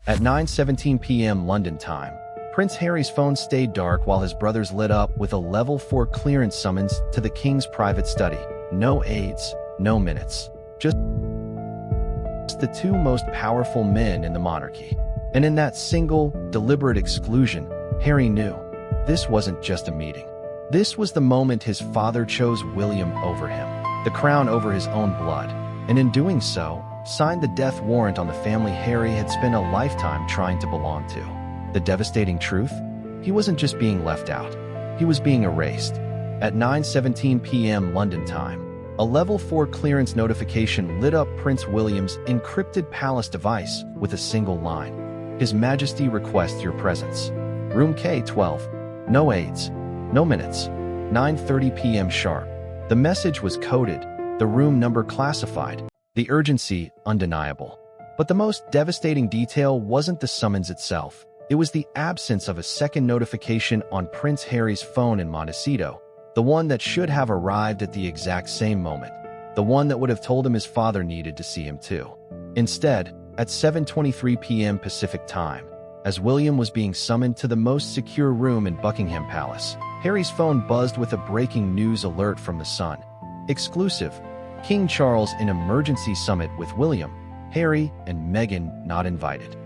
At 9:17 p.m. London time, Prince Harry's phone stayed dark while his brothers lit up with a level 4 clearance summons to the King's private study. No aides, no minutes. Just the two most powerful men in the monarchy. And in that single, deliberate exclusion, Harry knew this wasn't just a meeting. This was the moment his father chose William over him, the crown over his own blood, and in doing so, signed the death warrant on the family Harry had spent a lifetime trying to belong to. The devastating truth? He wasn't just being left out. He was being erased. At 9:17 p.m. London time, a level 4 clearance notification lit up Prince William's encrypted palace device with a single line. His Majesty requests your presence. Room K12. No aides. No minutes. 9:30 p.m. sharp. The message was coded, the room number classified, the urgency undeniable. But the most devastating detail wasn't the summons itself. It was the absence of a second notification on Prince Harry's phone in Montecito, the one that should have arrived at the exact same moment, the one that would have told him his father needed to see him too. Instead, at 7:23 p.m. Pacific time, as William was being summoned to the most secure room in Buckingham Palace, Harry's phone buzzed with a breaking news alert from the Sun. Exclusive. King Charles in emergency summit with William, Harry, and Meghan not invited.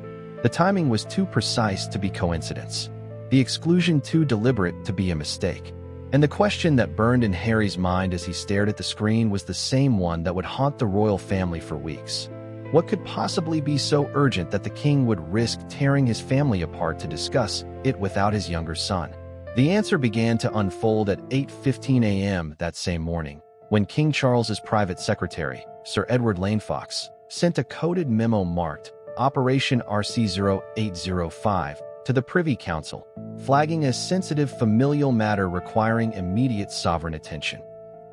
The timing was too precise to be coincidence. The exclusion too deliberate to be a mistake. And the question that burned in Harry's mind as he stared at the screen was the same one that would haunt the royal family for weeks. What could possibly be so urgent that the king would risk tearing his family apart to discuss it without his younger son? The answer began to unfold at 8:15 a.m. that same morning, when King Charles's private secretary, Sir Edward Lanefox, sent a coded memo marked Operation RC0805 to the Privy Council, flagging a sensitive familial matter requiring immediate sovereign attention.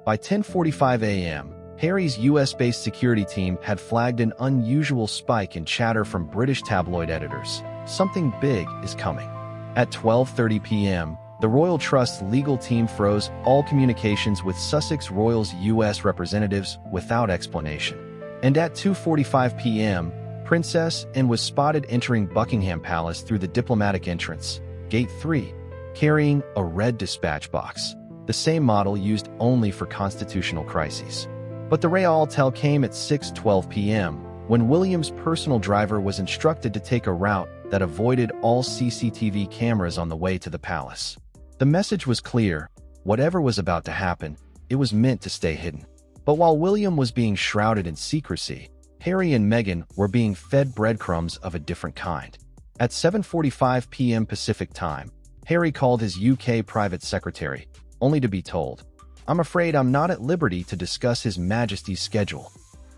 By 10:45 a.m., Harry's US-based security team had flagged an unusual spike in chatter from British tabloid editors. Something big is coming. At 12:30 p.m., the Royal Trust's legal team froze all communications with Sussex Royal's US representatives without explanation. And at 2:45 p.m., Princess Anne was spotted entering Buckingham Palace through the diplomatic entrance, Gate 3, carrying a red dispatch box, the same model used only for constitutional crises. But the réel came at 6:12 p.m., when William's personal driver was instructed to take a route that avoided all CCTV cameras on the way to the palace. The message was clear: whatever was about to happen, it was meant to stay hidden. But while William was being shrouded in secrecy, Harry and Meghan were being fed breadcrumbs of a different kind. At 7:45 p.m. Pacific time, Harry called his UK private secretary, only to be told, "I'm afraid I'm not at liberty to discuss His Majesty's schedule."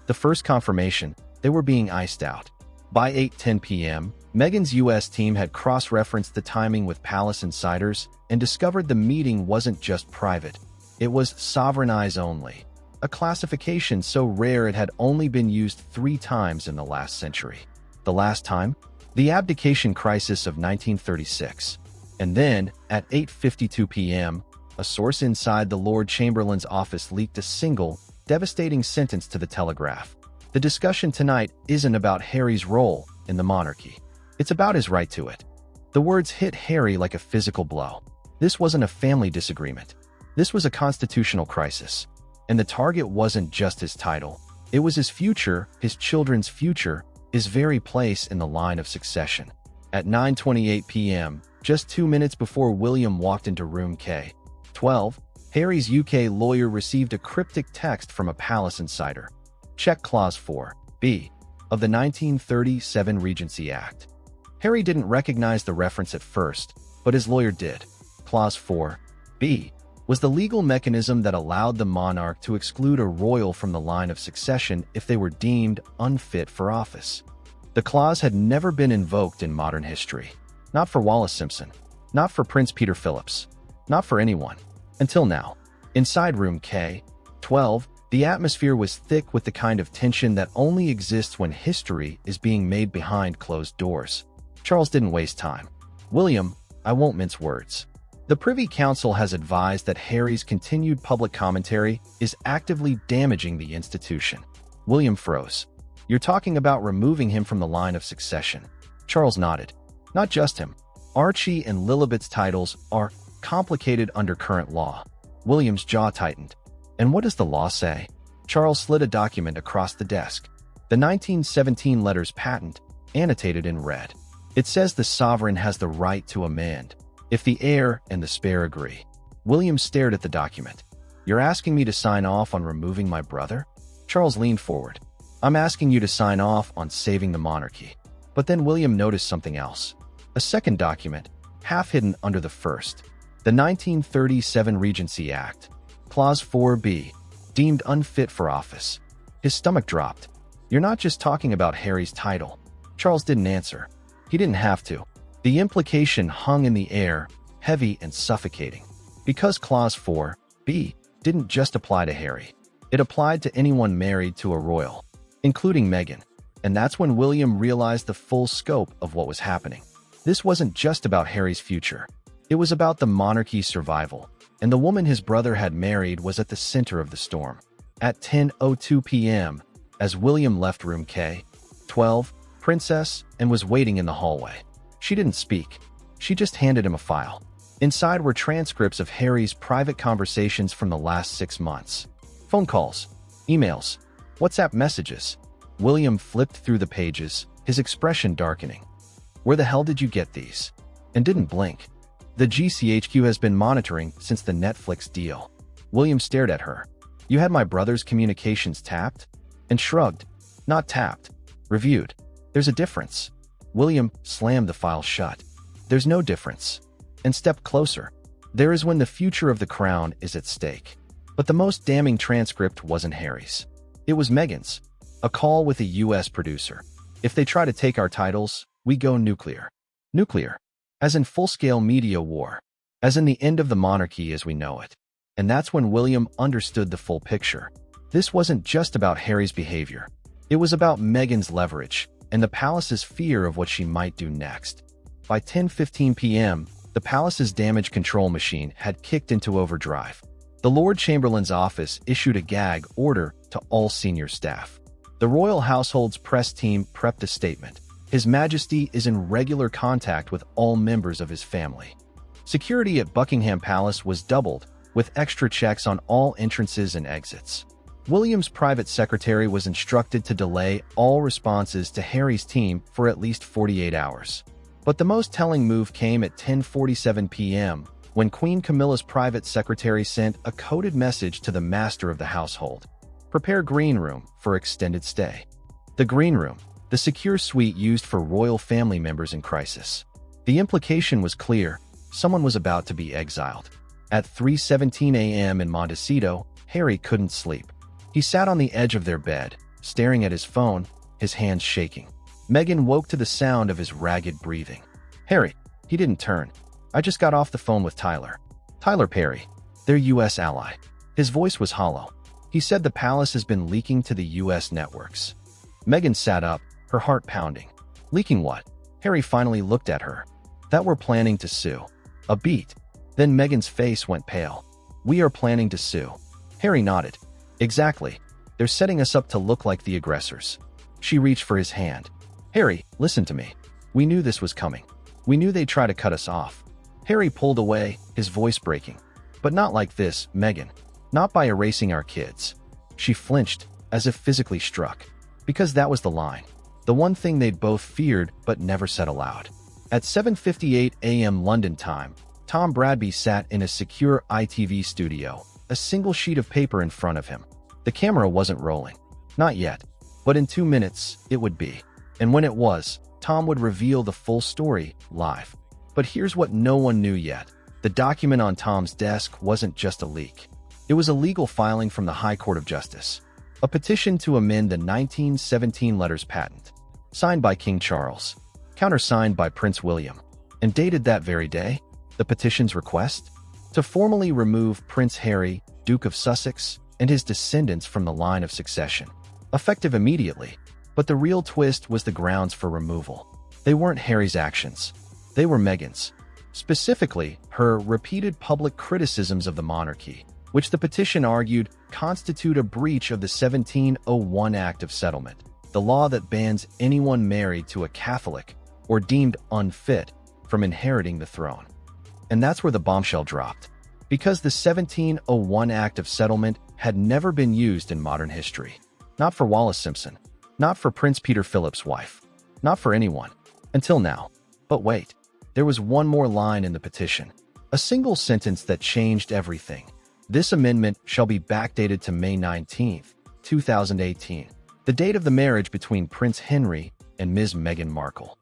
The first confirmation, they were being iced out. By 8:10 p.m., Meghan's US team had cross-referenced the timing with palace insiders and discovered the meeting wasn't just private. It was sovereign eyes only, a classification so rare it had only been used 3 times in the last century. The last time? The abdication crisis of 1936. And then, at 8:52 p.m., a source inside the Lord Chamberlain's office leaked a single, devastating sentence to the Telegraph. The discussion tonight isn't about Harry's role in the monarchy. It's about his right to it. The words hit Harry like a physical blow. This wasn't a family disagreement. This was a constitutional crisis. And the target wasn't just his title. It was his future, his children's future, his very place in the line of succession. At 9:28 p.m., just 2 minutes before William walked into room K12, Harry's UK lawyer received a cryptic text from a palace insider. Check Clause 4(b) of the 1937 Regency Act. Harry didn't recognize the reference at first, but his lawyer did. Clause 4(b) was the legal mechanism that allowed the monarch to exclude a royal from the line of succession if they were deemed unfit for office. The clause had never been invoked in modern history. Not for Wallis Simpson. Not for Prince Peter Phillips. Not for anyone. Until now. Inside room K12, the atmosphere was thick with the kind of tension that only exists when history is being made behind closed doors. Charles didn't waste time. "William, I won't mince words. The Privy Council has advised that Harry's continued public commentary is actively damaging the institution." William froze. "You're talking about removing him from the line of succession." Charles nodded. Not just him. Archie and Lilibet's titles are complicated under current law. William's jaw tightened. And what does the law say? Charles slid a document across the desk. The 1917 letters patent, annotated in red. It says the sovereign has the right to amend, if the heir and the spare agree. William stared at the document. You're asking me to sign off on removing my brother? Charles leaned forward. I'm asking you to sign off on saving the monarchy. But then William noticed something else. A second document, half hidden under the first. The 1937 Regency Act. Clause 4b, deemed unfit for office. His stomach dropped. You're not just talking about Harry's title. Charles didn't answer. He didn't have to. The implication hung in the air, heavy and suffocating. Because Clause 4b didn't just apply to Harry. It applied to anyone married to a royal, including Meghan. And that's when William realized the full scope of what was happening. This wasn't just about Harry's future. It was about the monarchy's survival. And the woman his brother had married was at the center of the storm. At 10:02 p.m., as William left room K-12, Princess, and was waiting in the hallway. She didn't speak. She just handed him a file. Inside were transcripts of Harry's private conversations from the last 6 months. Phone calls, emails, WhatsApp messages. William flipped through the pages, his expression darkening. Where the hell did you get these? And didn't blink. The GCHQ has been monitoring since the Netflix deal. William stared at her. You had my brother's communications tapped? And shrugged. Not tapped. Reviewed. There's a difference. William slammed the file shut. There's no difference. And stepped closer. There is when the future of the crown is at stake. But the most damning transcript wasn't Harry's. It was Meghan's. A call with a U.S. producer. If they try to take our titles, we go nuclear. Nuclear. As in full-scale media war. As in the end of the monarchy as we know it. And that's when William understood the full picture. This wasn't just about Harry's behavior. It was about Meghan's leverage and the palace's fear of what she might do next. By 10:15 p.m., the palace's damage control machine had kicked into overdrive. The Lord Chamberlain's office issued a gag order to all senior staff. The royal household's press team prepped a statement. His Majesty is in regular contact with all members of his family. Security at Buckingham Palace was doubled, with extra checks on all entrances and exits. William's private secretary was instructed to delay all responses to Harry's team for at least 48 hours. But the most telling move came at 10:47 p.m., when Queen Camilla's private secretary sent a coded message to the master of the household. Prepare green room for extended stay. The green room, the secure suite used for royal family members in crisis. The implication was clear. Someone was about to be exiled. At 3:17 a.m. in Montecito, Harry couldn't sleep. He sat on the edge of their bed, staring at his phone, his hands shaking. Meghan woke to the sound of his ragged breathing. Harry, he didn't turn. I just got off the phone with Tyler. Tyler Perry, their U.S. ally. His voice was hollow. He said the palace has been leaking to the U.S. networks. Meghan sat up, her heart pounding. Leaking what? Harry finally looked at her. That we're planning to sue. A beat. Then Meghan's face went pale. We are planning to sue. Harry nodded. Exactly. They're setting us up to look like the aggressors. She reached for his hand. Harry, listen to me. We knew this was coming. We knew they'd try to cut us off. Harry pulled away, his voice breaking. But not like this, Meghan. Not by erasing our kids. She flinched, as if physically struck. Because that was the line. The one thing they'd both feared but never said aloud. At 7:58 a.m. London time, Tom Bradby sat in a secure ITV studio, a single sheet of paper in front of him. The camera wasn't rolling. Not yet. But in 2 minutes, it would be. And when it was, Tom would reveal the full story, live. But here's what no one knew yet. The document on Tom's desk wasn't just a leak. It was a legal filing from the High Court of Justice. A petition to amend the 1917 letters patent. Signed by King Charles. Countersigned by Prince William. And dated that very day, the petition's request? To formally remove Prince Harry, Duke of Sussex, and his descendants from the line of succession. Effective immediately. But the real twist was the grounds for removal. They weren't Harry's actions. They were Meghan's. Specifically, her repeated public criticisms of the monarchy, which the petition argued constitute a breach of the 1701 Act of Settlement, the law that bans anyone married to a Catholic or deemed unfit from inheriting the throne. And that's where the bombshell dropped. Because the 1701 Act of Settlement had never been used in modern history. Not for Wallis Simpson. Not for Prince Peter Philip's wife. Not for anyone. Until now. But wait. There was one more line in the petition. A single sentence that changed everything. This amendment shall be backdated to May 19, 2018, the date of the marriage between Prince Henry and Ms. Meghan Markle.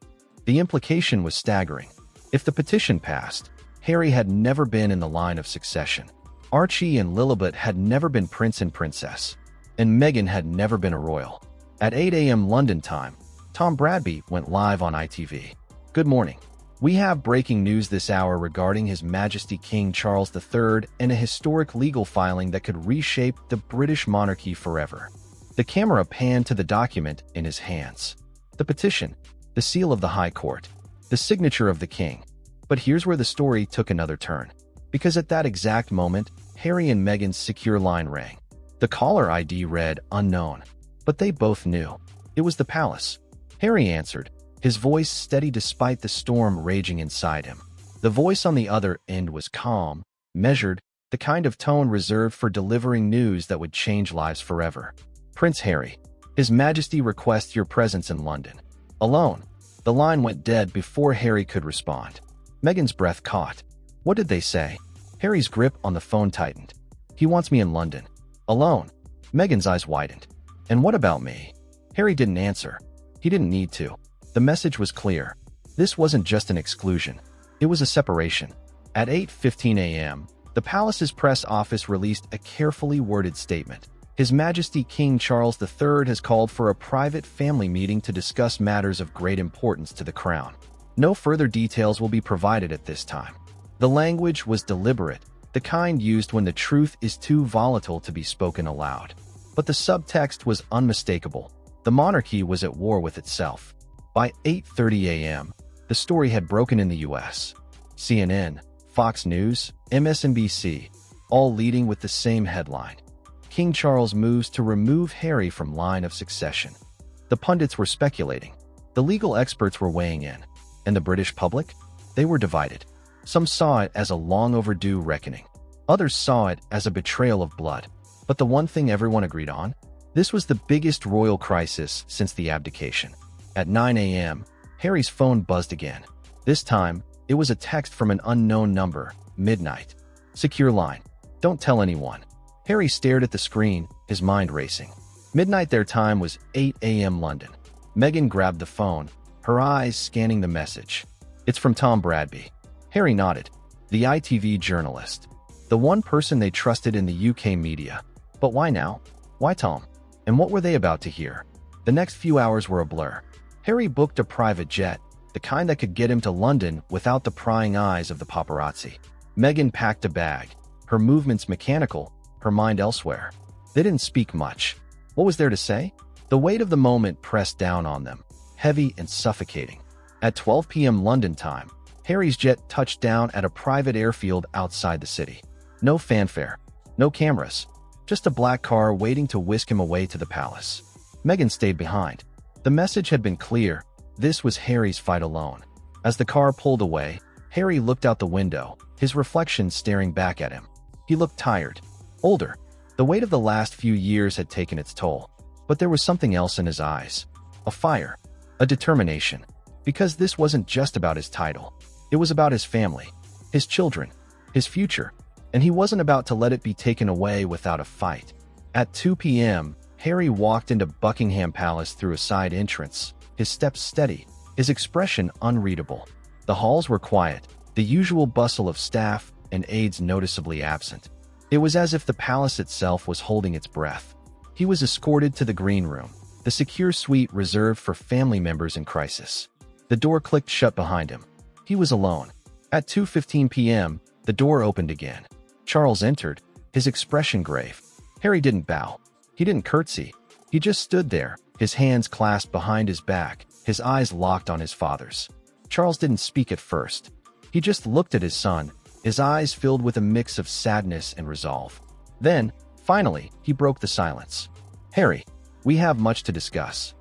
The implication was staggering. If the petition passed, Harry had never been in the line of succession. Archie and Lilibet had never been prince and princess. And Meghan had never been a royal. At 8 a.m. London time, Tom Bradby went live on ITV. Good morning. We have breaking news this hour regarding His Majesty King Charles III and a historic legal filing that could reshape the British monarchy forever. The camera panned to the document in his hands. The petition, the seal of the High Court, the signature of the king. But here's where the story took another turn. Because at that exact moment, Harry and Meghan's secure line rang. The caller ID read unknown, but they both knew. It was the palace. Harry answered, his voice steady despite the storm raging inside him. The voice on the other end was calm, measured, the kind of tone reserved for delivering news that would change lives forever. Prince Harry, His Majesty requests your presence in London. Alone. The line went dead before Harry could respond. Meghan's breath caught. What did they say? Harry's grip on the phone tightened. He wants me in London. Alone. Meghan's eyes widened. And what about me? Harry didn't answer. He didn't need to. The message was clear. This wasn't just an exclusion. It was a separation. At 8:15 a.m., the palace's press office released a carefully worded statement. His Majesty King Charles III has called for a private family meeting to discuss matters of great importance to the crown. No further details will be provided at this time. The language was deliberate, the kind used when the truth is too volatile to be spoken aloud. But the subtext was unmistakable. The monarchy was at war with itself. By 8:30 a.m., the story had broken in the U.S. CNN, Fox News, MSNBC, all leading with the same headline. King Charles moves to remove Harry from line of succession. The pundits were speculating. The legal experts were weighing in. And the British public? They were divided. Some saw it as a long overdue reckoning. Others saw it as a betrayal of blood. But the one thing everyone agreed on? This was the biggest royal crisis since the abdication. At 9 a.m., Harry's phone buzzed again. This time, it was a text from an unknown number, midnight. Secure line. Don't tell anyone. Harry stared at the screen, his mind racing. Midnight their time was 8 a.m. London. Meghan grabbed the phone, her eyes scanning the message. It's from Tom Bradby. Harry nodded. The ITV journalist. The one person they trusted in the UK media. But why now? Why Tom? And what were they about to hear? The next few hours were a blur. Harry booked a private jet, the kind that could get him to London without the prying eyes of the paparazzi. Meghan packed a bag, her movements mechanical, her mind elsewhere. They didn't speak much. What was there to say? The weight of the moment pressed down on them, heavy and suffocating. At 12 p.m. London time, Harry's jet touched down at a private airfield outside the city. No fanfare, no cameras, just a black car waiting to whisk him away to the palace. Meghan stayed behind. The message had been clear. This was Harry's fight alone. As the car pulled away, Harry looked out the window, his reflection staring back at him. He looked tired, older. The weight of the last few years had taken its toll. But there was something else in his eyes. A fire. A determination. Because this wasn't just about his title. It was about his family, his children, his future. And he wasn't about to let it be taken away without a fight. At 2 p.m., Harry walked into Buckingham Palace through a side entrance, his steps steady, his expression unreadable. The halls were quiet, the usual bustle of staff and aides noticeably absent. It was as if the palace itself was holding its breath. He was escorted to the green room, the secure suite reserved for family members in crisis. The door clicked shut behind him. He was alone. At 2:15 p.m., the door opened again. Charles entered, his expression grave. Harry didn't bow. He didn't curtsy. He just stood there, his hands clasped behind his back, his eyes locked on his father's. Charles didn't speak at first. He just looked at his son, his eyes filled with a mix of sadness and resolve. Then, finally, he broke the silence. Harry, we have much to discuss.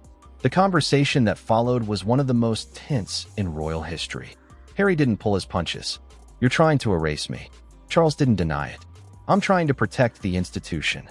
The conversation that followed was one of the most tense in royal history. Harry didn't pull his punches. "You're trying to erase me." Charles didn't deny it. "I'm trying to protect the institution."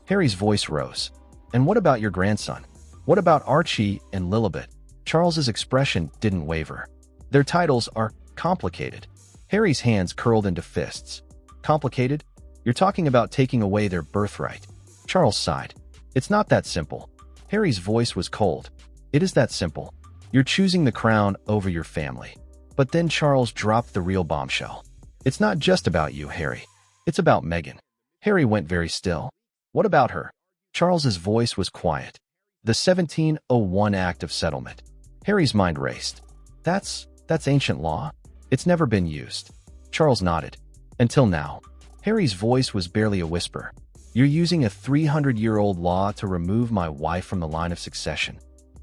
Harry's voice rose. "And what about your grandson? What about Archie and Lilibet?" Charles's expression didn't waver. "Their titles are complicated." Harry's hands curled into fists. "Complicated? You're talking about taking away their birthright." Charles sighed. "It's not that simple." Harry's voice was cold. "It is that simple. You're choosing the crown over your family." But then Charles dropped the real bombshell. "It's not just about you, Harry. It's about Meghan." Harry went very still. "What about her?" Charles's voice was quiet. "The 1701 Act of Settlement." Harry's mind raced. That's ancient law. It's never been used." Charles nodded. "Until now." Harry's voice was barely a whisper. "You're using a 300-year-old law to remove my wife from the line of succession."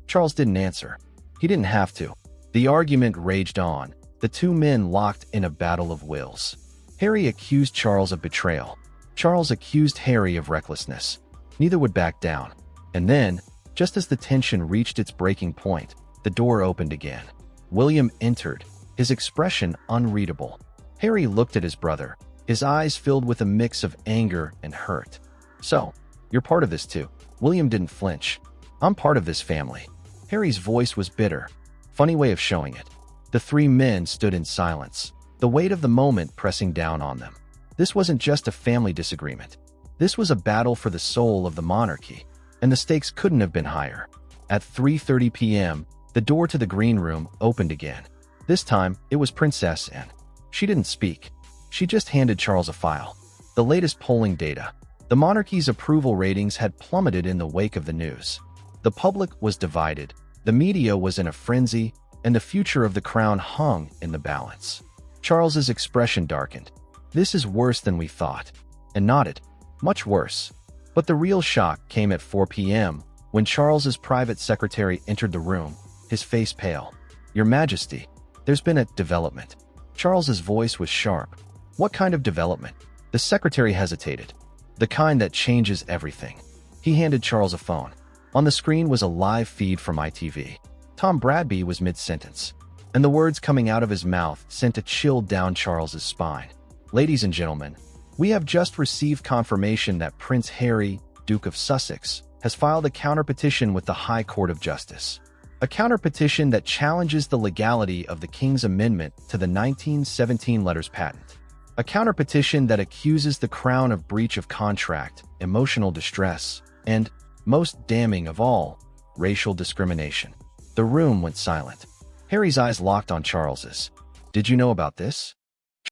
Charles didn't answer. He didn't have to. The argument raged on, the two men locked in a battle of wills. Harry accused Charles of betrayal. Charles accused Harry of recklessness. Neither would back down. And then, just as the tension reached its breaking point, the door opened again. William entered, his expression unreadable. Harry looked at his brother, his eyes filled with a mix of anger and hurt. "So, you're part of this too." William didn't flinch. "I'm part of this family." Harry's voice was bitter. Funny way of showing it. The three men stood in silence, the weight of the moment pressing down on them. This wasn't just a family disagreement. This was a battle for the soul of the monarchy, and the stakes couldn't have been higher. At 3:30 p.m., the door to the green room opened again. This time, it was Princess Anne. She didn't speak. She just handed Charles a file. The latest polling data. The monarchy's approval ratings had plummeted in the wake of the news. The public was divided, the media was in a frenzy, and the future of the crown hung in the balance. Charles's expression darkened. "This is worse than we thought," and nodded. "Much worse." But the real shock came at 4 p.m., when Charles's private secretary entered the room, his face pale. "Your Majesty, there's been a development." Charles's voice was sharp. "What kind of development?" The secretary hesitated. "The kind that changes everything." He handed Charles a phone. On the screen was a live feed from ITV. Tom Bradby was mid-sentence, and the words coming out of his mouth sent a chill down Charles's spine. "Ladies and gentlemen, we have just received confirmation that Prince Harry, Duke of Sussex, has filed a counterpetition with the High Court of Justice. A counterpetition that challenges the legality of the King's amendment to the 1917 letters patent. A counterpetition that accuses the Crown of breach of contract, emotional distress, and, most damning of all, racial discrimination." The room went silent. Harry's eyes locked on Charles's. "Did you know about this?"